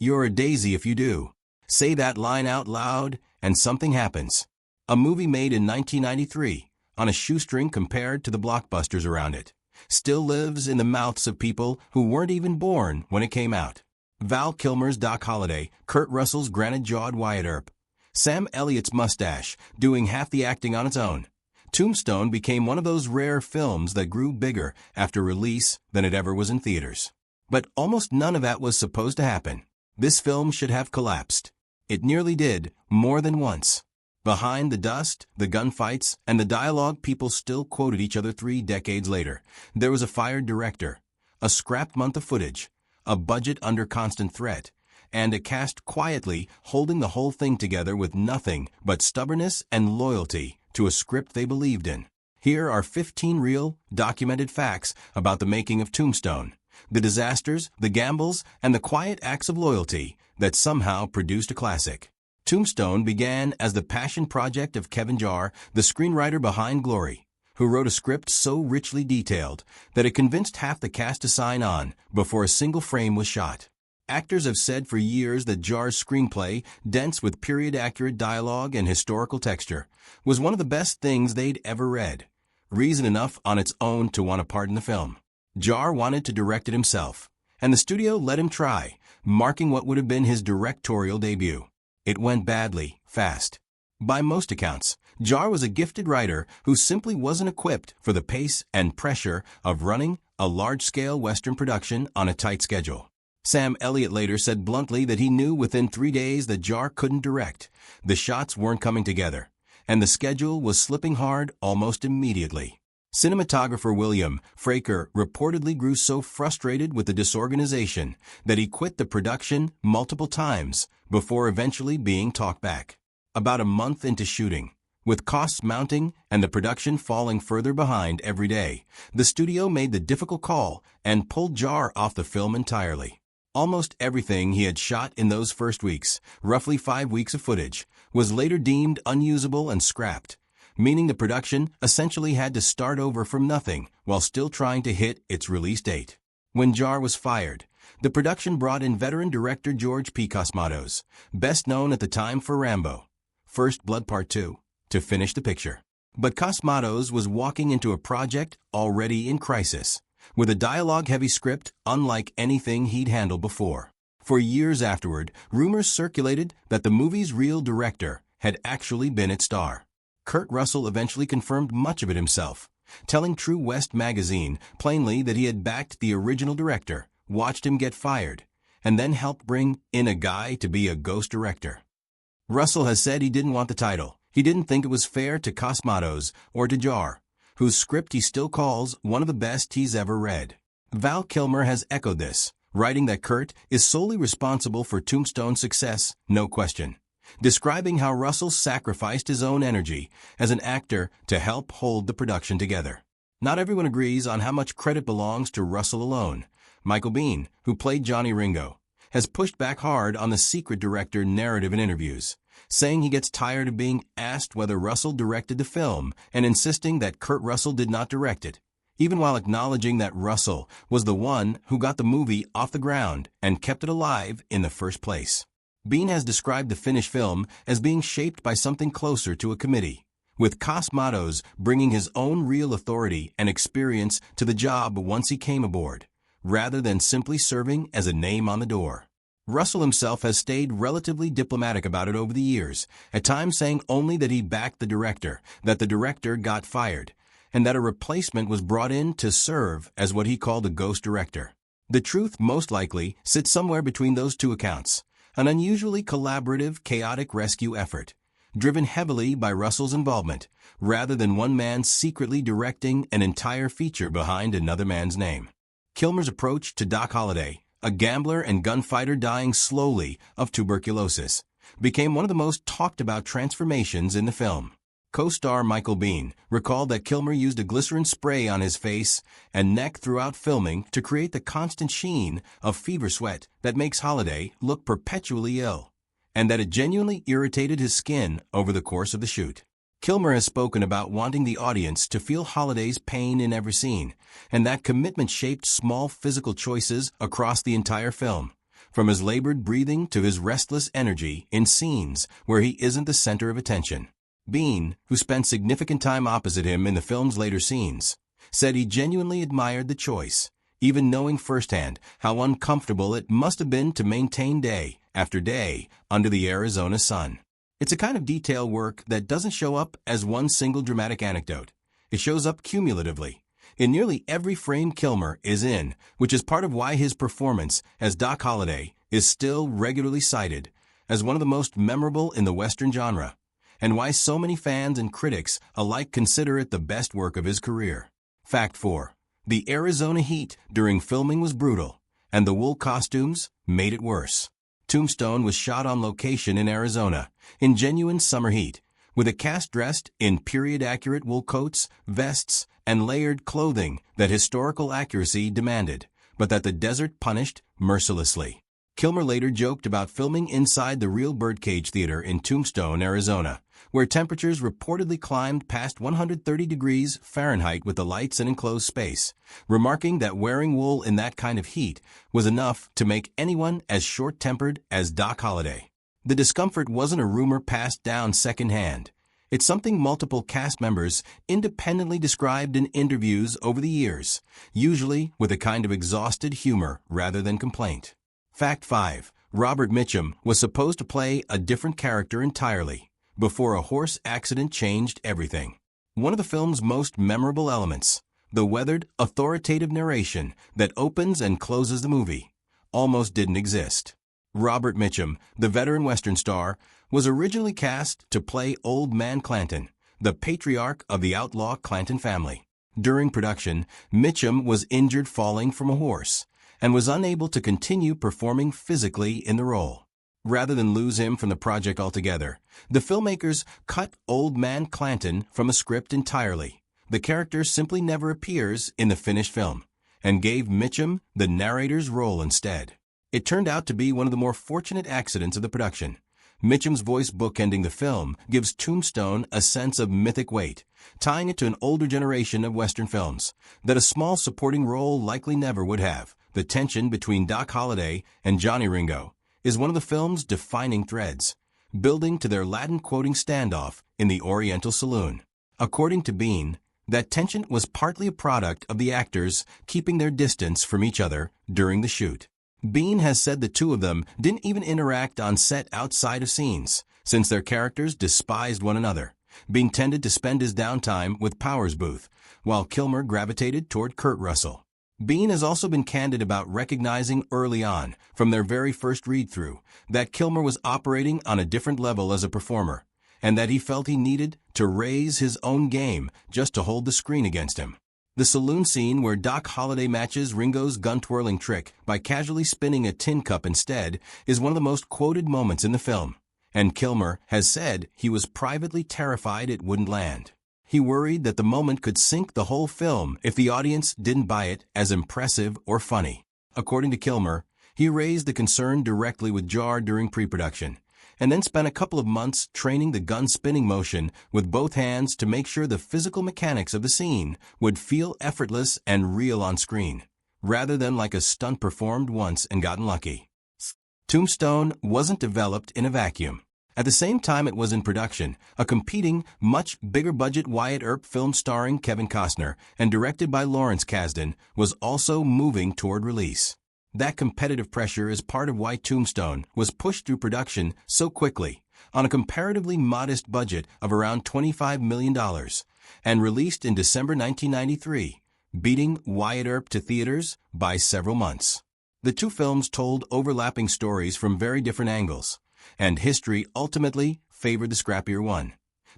You're a daisy if you do. Say that line out loud, and something happens. A movie made in 1993, on a shoestring compared to the blockbusters around it, still lives in the mouths of people who weren't even born when it came out. Val Kilmer's Doc Holliday, Kurt Russell's granite-jawed Wyatt Earp, Sam Elliott's mustache doing half the acting on its own. Tombstone became one of those rare films that grew bigger after release than it ever was in theaters. But almost none of that was supposed to happen. This film should have collapsed. It nearly did, more than once. Behind the dust, the gunfights, and the dialogue people still quoted each other 3 decades later, there was a fired director, a scrapped month of footage, a budget under constant threat, and a cast quietly holding the whole thing together with nothing but stubbornness and loyalty to a script they believed in. Here are 15 real, documented facts about the making of Tombstone, the disasters, the gambles, and the quiet acts of loyalty that somehow produced a classic. Tombstone began as the passion project of Kevin Jarre, the screenwriter behind Glory, who wrote a script so richly detailed that it convinced half the cast to sign on before a single frame was shot. Actors have said for years that Jarre's screenplay, dense with period-accurate dialogue and historical texture, was one of the best things they'd ever read. Reason enough on its own to want a part in the film. Jarre wanted to direct it himself, and the studio let him try, marking what would have been his directorial debut. It went badly, fast. By most accounts, Jarre was a gifted writer who simply wasn't equipped for the pace and pressure of running a large-scale Western production on a tight schedule. Sam Elliott later said bluntly that he knew within 3 days that Jarre couldn't direct. The shots weren't coming together, and the schedule was slipping hard almost immediately. Cinematographer William Fraker reportedly grew so frustrated with the disorganization that he quit the production multiple times before eventually being talked back. About a month into shooting, with costs mounting and the production falling further behind every day, the studio made the difficult call and pulled Jarre off the film entirely. Almost everything he had shot in those first weeks, roughly 5 weeks of footage, was later deemed unusable and scrapped, meaning the production essentially had to start over from nothing while still trying to hit its release date. When Jarre was fired, the production brought in veteran director George P. Cosmatos, best known at the time for Rambo, First Blood Part 2, to finish the picture. But Cosmatos was walking into a project already in crisis, with a dialogue-heavy script unlike anything he'd handled before. For years afterward, rumors circulated that the movie's real director had actually been its star. Kurt Russell eventually confirmed much of it himself, telling True West magazine plainly that he had backed the original director, watched him get fired, and then helped bring in a guy to be a ghost director. Russell has said he didn't want the title. He didn't think it was fair to Cosmatos or to Jarre, whose script he still calls one of the best he's ever read. Val Kilmer has echoed this, writing that Kurt is solely responsible for Tombstone's success, no question, describing how Russell sacrificed his own energy as an actor to help hold the production together. Not everyone agrees on how much credit belongs to Russell alone. Michael Biehn, who played Johnny Ringo, has pushed back hard on the secret director narrative in interviews, saying he gets tired of being asked whether Russell directed the film and insisting that Kurt Russell did not direct it, even while acknowledging that Russell was the one who got the movie off the ground and kept it alive in the first place. Biehn has described the finished film as being shaped by something closer to a committee, with Cosmatos bringing his own real authority and experience to the job once he came aboard, rather than simply serving as a name on the door. Russell himself has stayed relatively diplomatic about it over the years, at times saying only that he backed the director, that the director got fired, and that a replacement was brought in to serve as what he called a ghost director. The truth most likely sits somewhere between those two accounts, an unusually collaborative, chaotic rescue effort, driven heavily by Russell's involvement, rather than one man secretly directing an entire feature behind another man's name. Kilmer's approach to Doc Holliday, a gambler and gunfighter dying slowly of tuberculosis, became one of the most talked-about transformations in the film. Co-star Michael Biehn recalled that Kilmer used a glycerin spray on his face and neck throughout filming to create the constant sheen of fever sweat that makes Holliday look perpetually ill, and that it genuinely irritated his skin over the course of the shoot. Kilmer has spoken about wanting the audience to feel Holliday's pain in every scene, and that commitment shaped small physical choices across the entire film, from his labored breathing to his restless energy in scenes where he isn't the center of attention. Bean, who spent significant time opposite him in the film's later scenes, said he genuinely admired the choice, even knowing firsthand how uncomfortable it must have been to maintain day after day under the Arizona sun. It's a kind of detail work that doesn't show up as one single dramatic anecdote. It shows up cumulatively in nearly every frame Kilmer is in, which is part of why his performance as Doc Holliday is still regularly cited as one of the most memorable in the Western genre, and why so many fans and critics alike consider it the best work of his career. Fact 4. The Arizona heat during filming was brutal, and the wool costumes made it worse. Tombstone was shot on location in Arizona, in genuine summer heat, with a cast dressed in period-accurate wool coats, vests, and layered clothing that historical accuracy demanded, but that the desert punished mercilessly. Kilmer later joked about filming inside the real Birdcage Theater in Tombstone, Arizona, where temperatures reportedly climbed past 130 degrees Fahrenheit with the lights and enclosed space, remarking that wearing wool in that kind of heat was enough to make anyone as short-tempered as Doc Holliday. The discomfort wasn't a rumor passed down secondhand. It's something multiple cast members independently described in interviews over the years, usually with a kind of exhausted humor rather than complaint. Fact 5. Robert Mitchum was supposed to play a different character entirely, before a horse accident changed everything. One of the film's most memorable elements, the weathered, authoritative narration that opens and closes the movie, almost didn't exist. Robert Mitchum, the veteran Western star, was originally cast to play Old Man Clanton, the patriarch of the outlaw Clanton family. During production, Mitchum was injured falling from a horse and was unable to continue performing physically in the role. Rather than lose him from the project altogether, the filmmakers cut Old Man Clanton from a script entirely. The character simply never appears in the finished film, and gave Mitchum the narrator's role instead. It turned out to be one of the more fortunate accidents of the production. Mitchum's voice bookending the film gives Tombstone a sense of mythic weight, tying it to an older generation of Western films that a small supporting role likely never would have. The tension between Doc Holliday and Johnny Ringo is one of the film's defining threads, building to their Latin-quoting standoff in the Oriental Saloon. According to Bean, that tension was partly a product of the actors keeping their distance from each other during the shoot. Bean has said the two of them didn't even interact on set outside of scenes, since their characters despised one another. Bean tended to spend his downtime with Powers Booth, while Kilmer gravitated toward Kurt Russell. Bean has also been candid about recognizing early on, from their very first read-through, that Kilmer was operating on a different level as a performer, and that he felt he needed to raise his own game just to hold the screen against him. The saloon scene where Doc Holliday matches Ringo's gun-twirling trick by casually spinning a tin cup instead is one of the most quoted moments in the film, and Kilmer has said he was privately terrified it wouldn't land. He worried that the moment could sink the whole film if the audience didn't buy it as impressive or funny. According to Kilmer, he raised the concern directly with Jar during pre-production, and then spent a couple of months training the gun-spinning motion with both hands to make sure the physical mechanics of the scene would feel effortless and real on screen, rather than like a stunt performed once and gotten lucky. Tombstone wasn't developed in a vacuum. At the same time it was in production, a competing, much bigger-budget Wyatt Earp film starring Kevin Costner and directed by Lawrence Kasdan was also moving toward release. That competitive pressure is part of why Tombstone was pushed through production so quickly, on a comparatively modest budget of around $25 million, and released in December 1993, beating Wyatt Earp to theaters by several months. The two films told overlapping stories from very different angles, and history ultimately favored the scrappier one.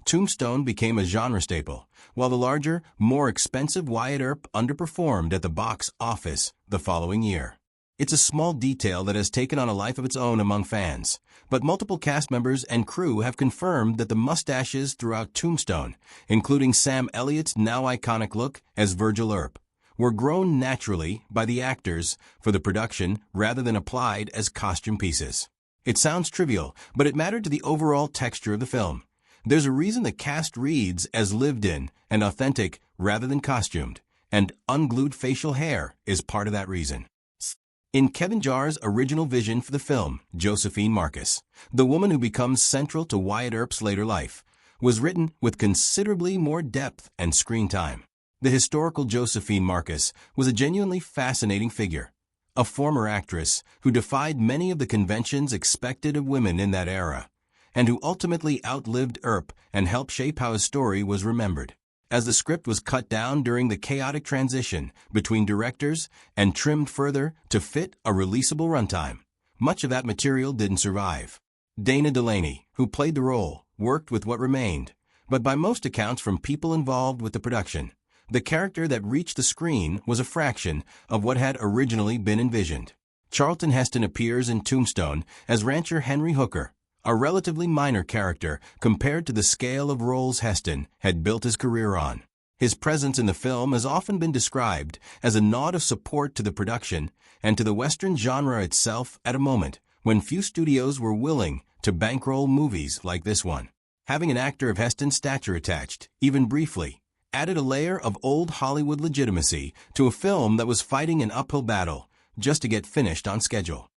Tombstone became a genre staple, while the larger, more expensive Wyatt Earp underperformed at the box office the following year. It's a small detail that has taken on a life of its own among fans, but multiple cast members and crew have confirmed that the mustaches throughout Tombstone, including Sam Elliott's now iconic look as Virgil Earp, were grown naturally by the actors for the production rather than applied as costume pieces. It sounds trivial, but it mattered to the overall texture of the film. There's a reason the cast reads as lived-in and authentic rather than costumed, and unglued facial hair is part of that reason. In Kevin Jarre's original vision for the film, Josephine Marcus, the woman who becomes central to Wyatt Earp's later life, was written with considerably more depth and screen time. The historical Josephine Marcus was a genuinely fascinating figure, a former actress who defied many of the conventions expected of women in that era, and who ultimately outlived Earp and helped shape how his story was remembered. As the script was cut down during the chaotic transition between directors and trimmed further to fit a releasable runtime, much of that material didn't survive. Dana Delaney, who played the role, worked with what remained, but by most accounts from people involved with the production, the character that reached the screen was a fraction of what had originally been envisioned. Charlton Heston appears in Tombstone as rancher Henry Hooker, a relatively minor character compared to the scale of roles Heston had built his career on. His presence in the film has often been described as a nod of support to the production and to the Western genre itself at a moment when few studios were willing to bankroll movies like this one. Having an actor of Heston's stature attached, even briefly, added a layer of old Hollywood legitimacy to a film that was fighting an uphill battle just to get finished on schedule.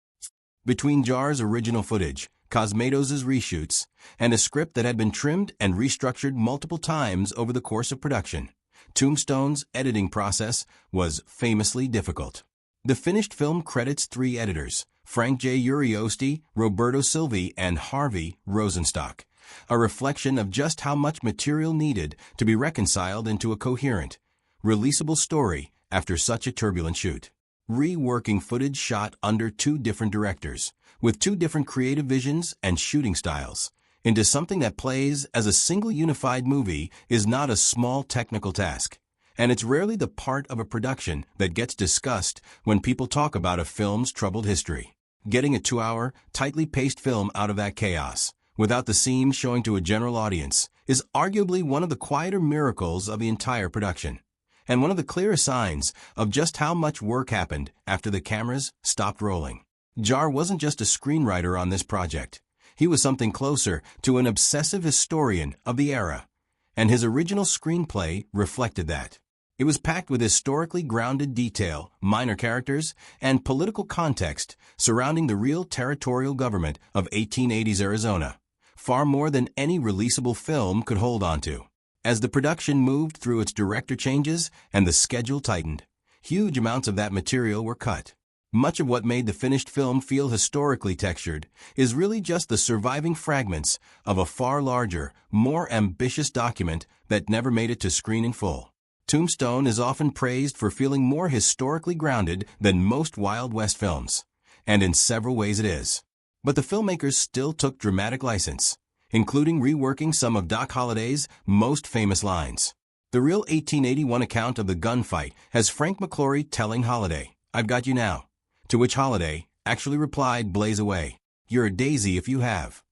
Between Jarre's original footage, Cosmatos' reshoots, and a script that had been trimmed and restructured multiple times over the course of production, Tombstone's editing process was famously difficult. The finished film credits 3 editors, Frank J. Uriosti, Roberto Silvi, and Harvey Rosenstock, a reflection of just how much material needed to be reconciled into a coherent, releasable story after such a turbulent shoot. Reworking footage shot under 2 different directors, with 2 different creative visions and shooting styles, into something that plays as a single unified movie is not a small technical task, and it's rarely the part of a production that gets discussed when people talk about a film's troubled history. Getting a 2-hour, tightly paced film out of that chaos, without the seams showing to a general audience, is arguably one of the quieter miracles of the entire production, and one of the clearest signs of just how much work happened after the cameras stopped rolling. Jarre wasn't just a screenwriter on this project. He was something closer to an obsessive historian of the era, and his original screenplay reflected that. It was packed with historically grounded detail, minor characters, and political context surrounding the real territorial government of 1880s Arizona, far more than any releasable film could hold on to. As the production moved through its director changes and the schedule tightened, huge amounts of that material were cut. Much of what made the finished film feel historically textured is really just the surviving fragments of a far larger, more ambitious document that never made it to screen in full. Tombstone is often praised for feeling more historically grounded than most Wild West films, and in several ways it is. But the filmmakers still took dramatic license, including reworking some of Doc Holliday's most famous lines. The real 1881 account of the gunfight has Frank McClory telling Holliday, "I've got you now," to which Holliday actually replied, "Blaze away. You're a daisy if you have."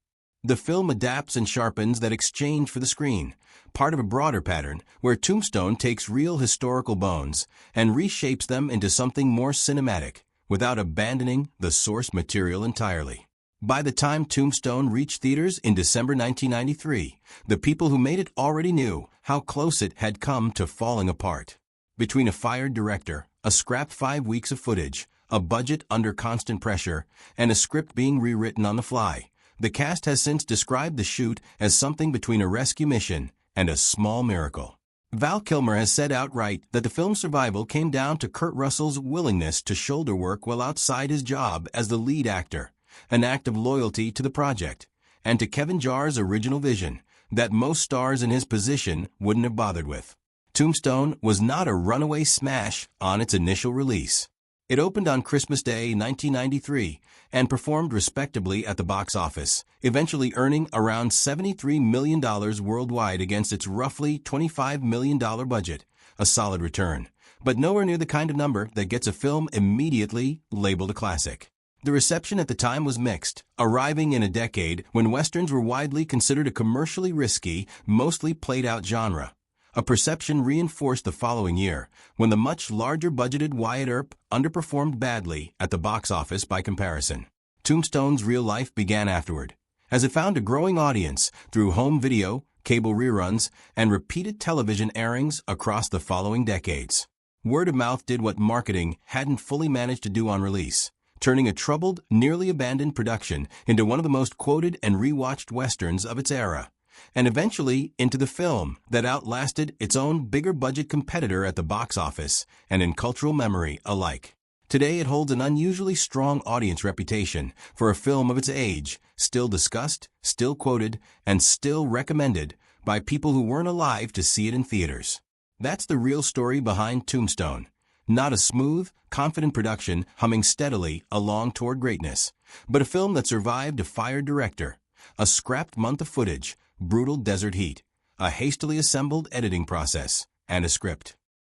The film adapts and sharpens that exchange for the screen, part of a broader pattern where Tombstone takes real historical bones and reshapes them into something more cinematic without abandoning the source material entirely. By the time Tombstone reached theaters in December 1993, the people who made it already knew how close it had come to falling apart. Between a fired director, a scrapped 5 weeks of footage, a budget under constant pressure, and a script being rewritten on the fly, the cast has since described the shoot as something between a rescue mission and a small miracle. Val Kilmer has said outright that the film's survival came down to Kurt Russell's willingness to shoulder work while outside his job as the lead actor, an act of loyalty to the project, and to Kevin Jarre's original vision that most stars in his position wouldn't have bothered with. Tombstone was not a runaway smash on its initial release. It opened on Christmas Day 1993 and performed respectably at the box office, eventually earning around $73 million worldwide against its roughly $25 million budget, a solid return, but nowhere near the kind of number that gets a film immediately labeled a classic. The reception at the time was mixed, arriving in a decade when westerns were widely considered a commercially risky, mostly played-out genre. A perception reinforced the following year, when the much larger budgeted Wyatt Earp underperformed badly at the box office by comparison. Tombstone's real life began afterward, as it found a growing audience through home video, cable reruns, and repeated television airings across the following decades. Word of mouth did what marketing hadn't fully managed to do on release, turning a troubled, nearly abandoned production into one of the most quoted and rewatched westerns of its era, and eventually into the film that outlasted its own bigger budget competitor at the box office and in cultural memory alike. Today it holds an unusually strong audience reputation for a film of its age, still discussed, still quoted, and still recommended by people who weren't alive to see it in theaters. That's the real story behind Tombstone. Not a smooth, confident production humming steadily along toward greatness, but a film that survived a fired director, a scrapped month of footage, brutal desert heat, a hastily assembled editing process, and a script.